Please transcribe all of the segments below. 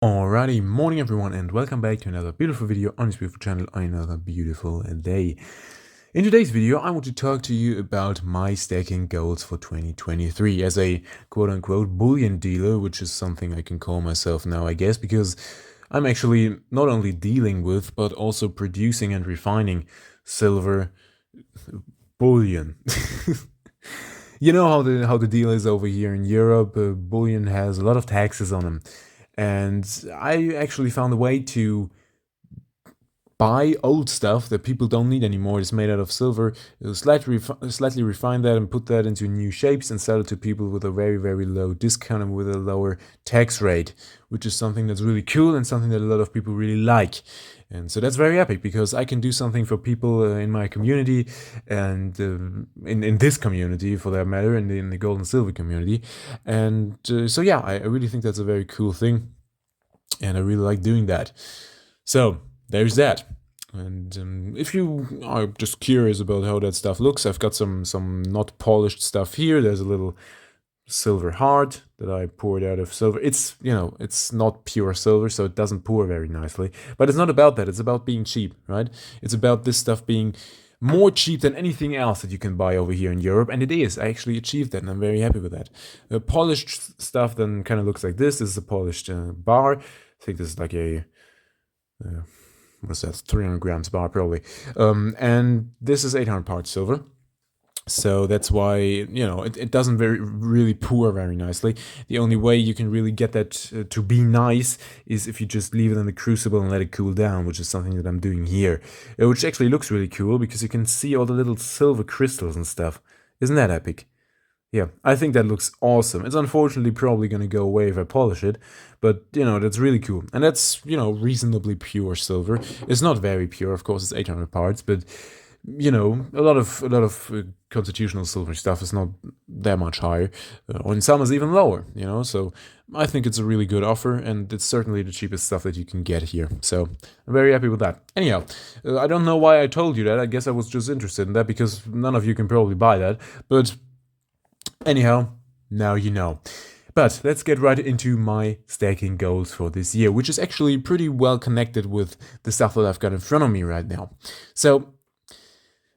Alrighty, morning everyone, and welcome back to another beautiful video on this beautiful channel, another beautiful day. In today's video, I want to talk to you about my stacking goals for 2023 as a quote-unquote bullion dealer, which is something I can call myself now, I guess, because I'm actually not only dealing with, but also producing and refining silver bullion. You know how the deal is over here in Europe. Bullion has a lot of taxes on them. And I actually found a way to buy old stuff that people don't need anymore. It's made out of silver, slightly refine that and put that into new shapes and sell it to people with a very, very low discount and with a lower tax rate, which is something that's really cool and something that a lot of people really like. And so that's very epic because I can do something for people in my community and in this community for that matter, in the gold and silver community. And so yeah, I really think that's a very cool thing. And I really like doing that. So there's that. And if you are just curious about how that stuff looks, I've got some not polished stuff here. There's a little silver heart that I poured out of silver. It's, it's not pure silver, so it doesn't pour very nicely. But it's not about that. It's about being cheap, right? It's about this stuff being more cheap than anything else that you can buy over here in Europe, and it is. I actually achieved that, and I'm very happy with that. Polished stuff then kind of looks like this. This is a polished bar. I think this is like a what's that? 300 grams bar probably. And this is 800 parts silver. So that's why, it doesn't really pour very nicely. The only way you can really get that to be nice is if you just leave it in the crucible and let it cool down, which is something that I'm doing here. Which actually looks really cool because you can see all the little silver crystals and stuff. Isn't that epic? Yeah, I think that looks awesome. It's unfortunately probably going to go away if I polish it, but, that's really cool. And that's, reasonably pure silver. It's not very pure, of course, it's 800 parts, but, a lot of constitutional silver stuff is not that much higher, or in some is even lower, so I think it's a really good offer, and it's certainly the cheapest stuff that you can get here, so I'm very happy with that. Anyhow, I don't know why I told you that. I guess I was just interested in that, because none of you can probably buy that, but anyhow, now you know. But let's get right into my stacking goals for this year, which is actually pretty well connected with the stuff that I've got in front of me right now. So,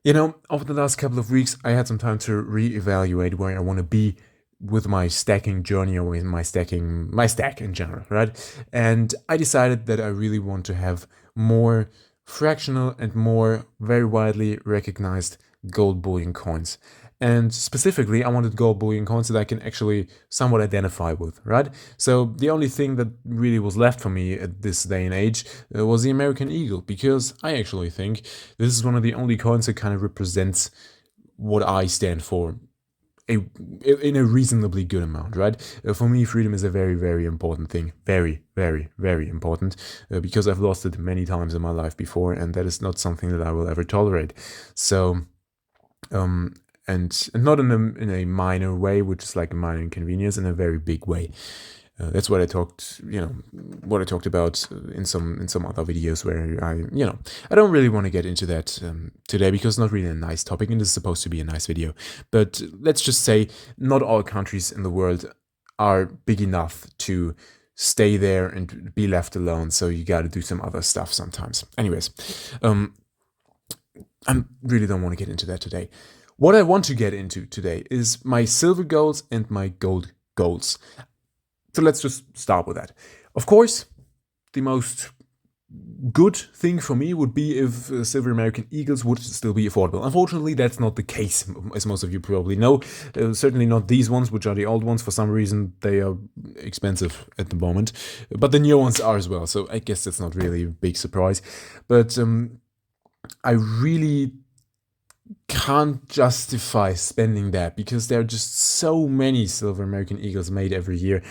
over the last couple of weeks, I had some time to reevaluate where I want to be with my stacking journey or with my stack in general, right? And I decided that I really want to have more fractional and more very widely recognized gold bullion coins. And specifically, I wanted gold bullion coins that I can actually somewhat identify with, right? So the only thing that really was left for me at this day and age was the American Eagle, because I actually think this is one of the only coins that kind of represents what I stand for in a reasonably good amount, right? For me, freedom is a very, very important thing. Very, very, very important, because I've lost it many times in my life before, and that is not something that I will ever tolerate. So, and not in a minor way, which is like a minor inconvenience, in a very big way. That's what I talked about in some other videos where I don't really want to get into that today, because it's not really a nice topic, and this is supposed to be a nice video. But let's just say not all countries in the world are big enough to stay there and be left alone, so you got to do some other stuff sometimes. Anyways, I really don't want to get into that today. What I want to get into today is my silver goals and my gold goals. So let's just start with that. Of course, the most good thing for me would be if silver American Eagles would still be affordable. Unfortunately, that's not the case, as most of you probably know. Certainly not these ones, which are the old ones. For some reason, they are expensive at the moment. But the new ones are as well, so I guess that's not really a big surprise. But I really can't justify spending that, because there are just so many silver American Eagles made every year.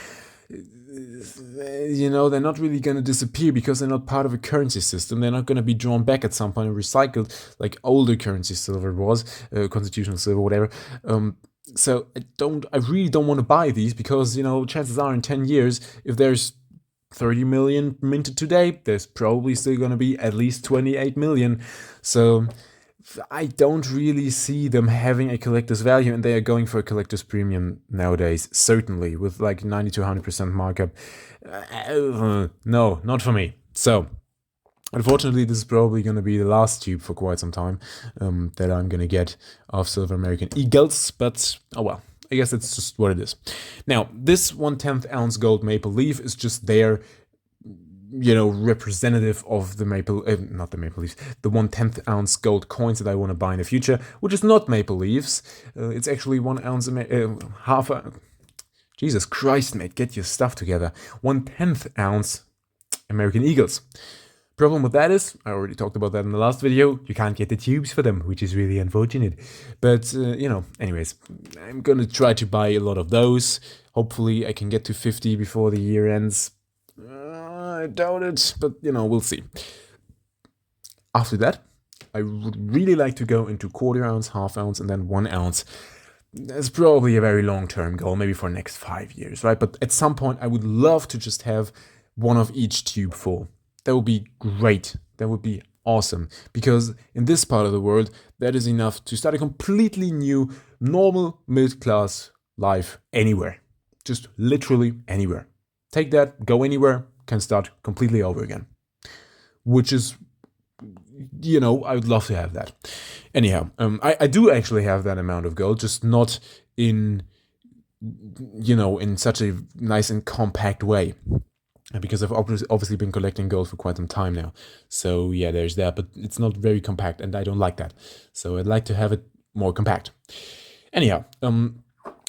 They're not really going to disappear because they're not part of a currency system. They're not going to be drawn back at some point and recycled like older currency silver was, constitutional silver, whatever. So I really don't want to buy these, because, chances are in 10 years, if there's 30 million minted today, there's probably still going to be at least 28 million. So I don't really see them having a collector's value, and they are going for a collector's premium nowadays, certainly, with like 90 to 100% markup. No, not for me. So, unfortunately, this is probably going to be the last tube for quite some time that I'm going to get of Silver American Eagles, but oh well, I guess it's just what it is. Now, this 1/10 ounce gold maple leaf is just there, representative of the not the maple leaves, the 1/10 ounce gold coins that I want to buy in the future, which is not maple leaves. It's actually 1 ounce, half a, Jesus Christ, mate, get your stuff together. 1/10 ounce American Eagles. Problem with that is, I already talked about that in the last video, you can't get the tubes for them, which is really unfortunate. But, anyways, I'm gonna try to buy a lot of those. Hopefully I can get to 50 before the year ends. I doubt it, but, we'll see. After that, I would really like to go into 1/4 ounce, 1/2 ounce, and then 1 ounce. That's probably a very long-term goal, maybe for the next 5 years, right? But at some point, I would love to just have one of each tube full. That would be great. That would be awesome. Because in this part of the world, that is enough to start a completely new, normal, mid-class life anywhere. Just literally anywhere. Take that, go anywhere, can start completely over again. Which is, I would love to have that. Anyhow, I do actually have that amount of gold, just not in, in such a nice and compact way. Because I've obviously been collecting gold for quite some time now. So yeah, there's that, but it's not very compact, and I don't like that. So I'd like to have it more compact. Anyhow,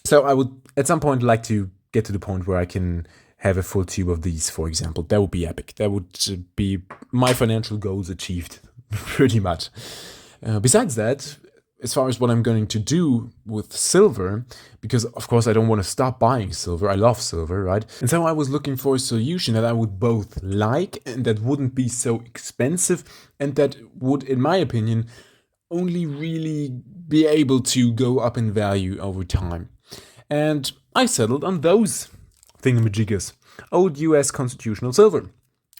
so I would at some point like to get to the point where I can have a full tube of these, for example. That would be epic. That would be my financial goals achieved, pretty much. Besides that, as far as what I'm going to do with silver, because of course I don't want to stop buying silver, I love silver, right? And so I was looking for a solution that I would both like and that wouldn't be so expensive and that would, in my opinion, only really be able to go up in value over time. And I settled on those thingamajiggers, old US constitutional silver.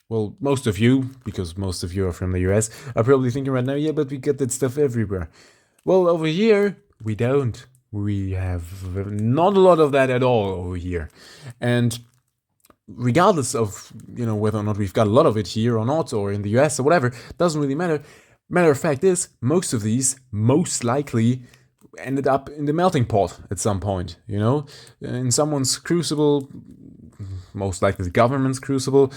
Well, most of you, because most of you are from the US, are probably thinking right now, yeah, but we get that stuff everywhere. Well, over here, we don't. We have not a lot of that at all over here. And regardless of, whether or not we've got a lot of it here or not, or in the US or whatever, doesn't really matter. Matter of fact is, most of these most likely ended up in the melting pot at some point, in someone's crucible, most likely the government's crucible,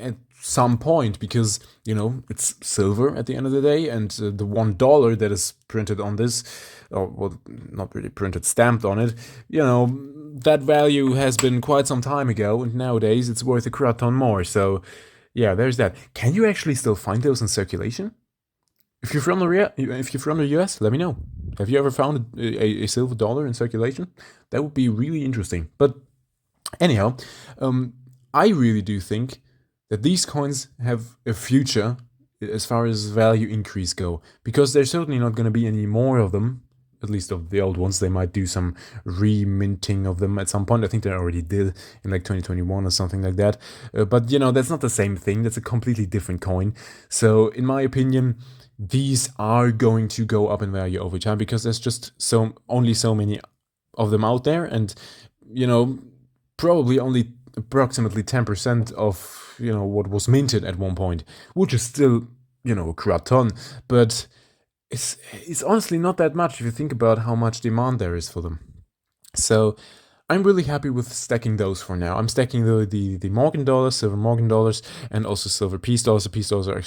at some point, because it's silver at the end of the day, and the $1 that is printed on this, or well, not really printed, stamped on it, that value has been quite some time ago, and nowadays it's worth a crap ton more. So yeah, there's that. Can you actually still find those in circulation? If you're from the US, let me know. Have you ever found a silver dollar in circulation? That would be really interesting. But anyhow, I really do think that these coins have a future as far as value increase go, because there's certainly not going to be any more of them, at least of the old ones. They might do some re-minting of them at some point. I think they already did in like 2021 or something like that. But that's not the same thing. That's a completely different coin. So in my opinion, these are going to go up in value over time because there's just only so many of them out there, and probably only approximately 10% of what was minted at one point, which is still a crap ton, but it's honestly not that much if you think about how much demand there is for them. So I'm really happy with stacking those for now. I'm stacking the Morgan dollars, silver Morgan dollars, and also silver peace dollars. The peace dollars are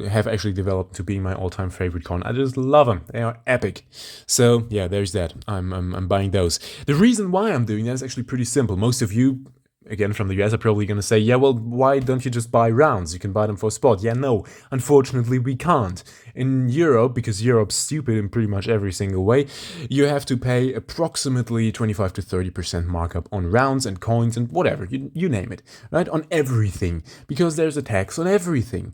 have actually developed to being my all-time favorite coin. I just love them. They are epic. So yeah, there's that. I'm buying those. The reason why I'm doing that is actually pretty simple. Most of you, again from the US, are probably going to say, yeah, well, why don't you just buy rounds? You can buy them for spot. Yeah, no, unfortunately we can't. In Europe, because Europe's stupid in pretty much every single way, you have to pay approximately 25 to 30% markup on rounds and coins and whatever, you name it, right? On everything, because there's a tax on everything.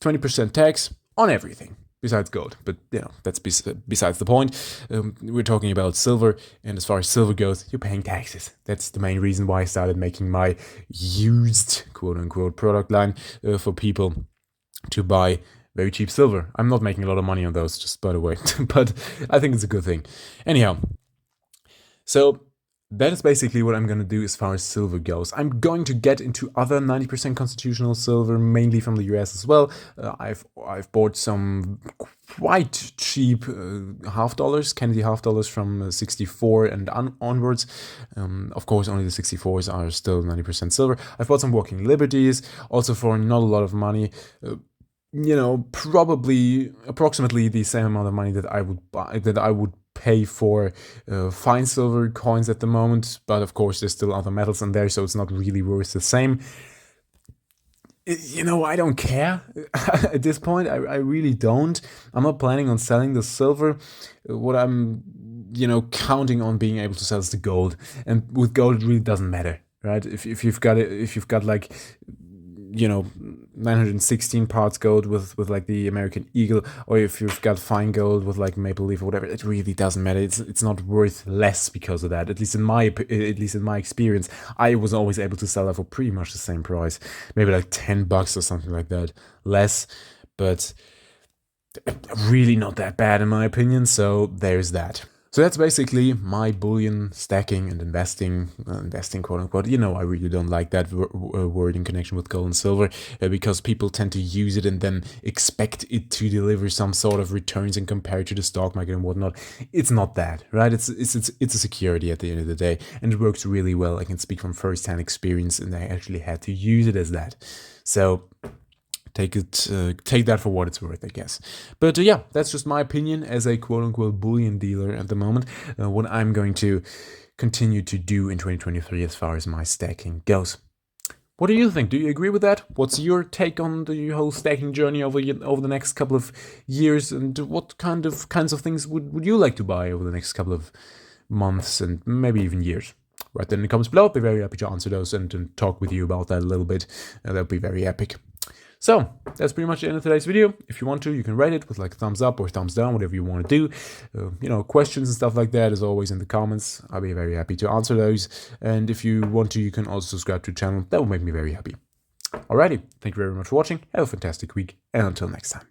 20% tax on everything. Besides gold, but that's besides the point. We're talking about silver, and as far as silver goes, you're paying taxes. That's the main reason why I started making my used, quote-unquote, product line for people to buy very cheap silver. I'm not making a lot of money on those, just by the way, but I think it's a good thing. Anyhow, so that is basically what I'm going to do as far as silver goes. I'm going to get into other 90% constitutional silver, mainly from the US as well. I've bought some quite cheap half dollars, Kennedy half dollars from 64 and onwards. Of course, only the 64s are still 90% silver. I've bought some Walking Liberties, also for not a lot of money. Probably approximately the same amount of money that I would pay for fine silver coins at the moment, but of course there's still other metals in there, so it's not really worth the same. I don't care at this point. I really don't. I'm not planning on selling the silver. What I'm counting on being able to sell is the gold, and with gold it really doesn't matter, right? If you've got like 916 parts gold with like the American Eagle, or if you've got fine gold with like maple leaf or whatever, it really doesn't matter. It's not worth less because of that. At least in my experience, I was always able to sell that for pretty much the same price, maybe like $10 or something like that, less, but really not that bad in my opinion. So there's that. So that's basically my bullion stacking and investing, quote unquote. I really don't like that word in connection with gold and silver because people tend to use it and then expect it to deliver some sort of returns and compare it to the stock market and whatnot. It's not that, right? It's a security at the end of the day, and it works really well. I can speak from first-hand experience, and I actually had to use it as that. So take that for what it's worth, I guess. But yeah, that's just my opinion as a quote-unquote bullion dealer at the moment. What I'm going to continue to do in 2023 as far as my stacking goes. What do you think? Do you agree with that? What's your take on the whole stacking journey over the next couple of years, and what kinds of things would you like to buy over the next couple of months and maybe even years? Write that in the comments below. I'd be very happy to answer those and talk with you about that a little bit. That would be very epic. So that's pretty much the end of today's video. If you want to, you can rate it with like a thumbs up or thumbs down, whatever you want to do. Questions and stuff like that, as always, in the comments. I'll be very happy to answer those. And if you want to, you can also subscribe to the channel. That will make me very happy. Alrighty, thank you very much for watching. Have a fantastic week, and until next time.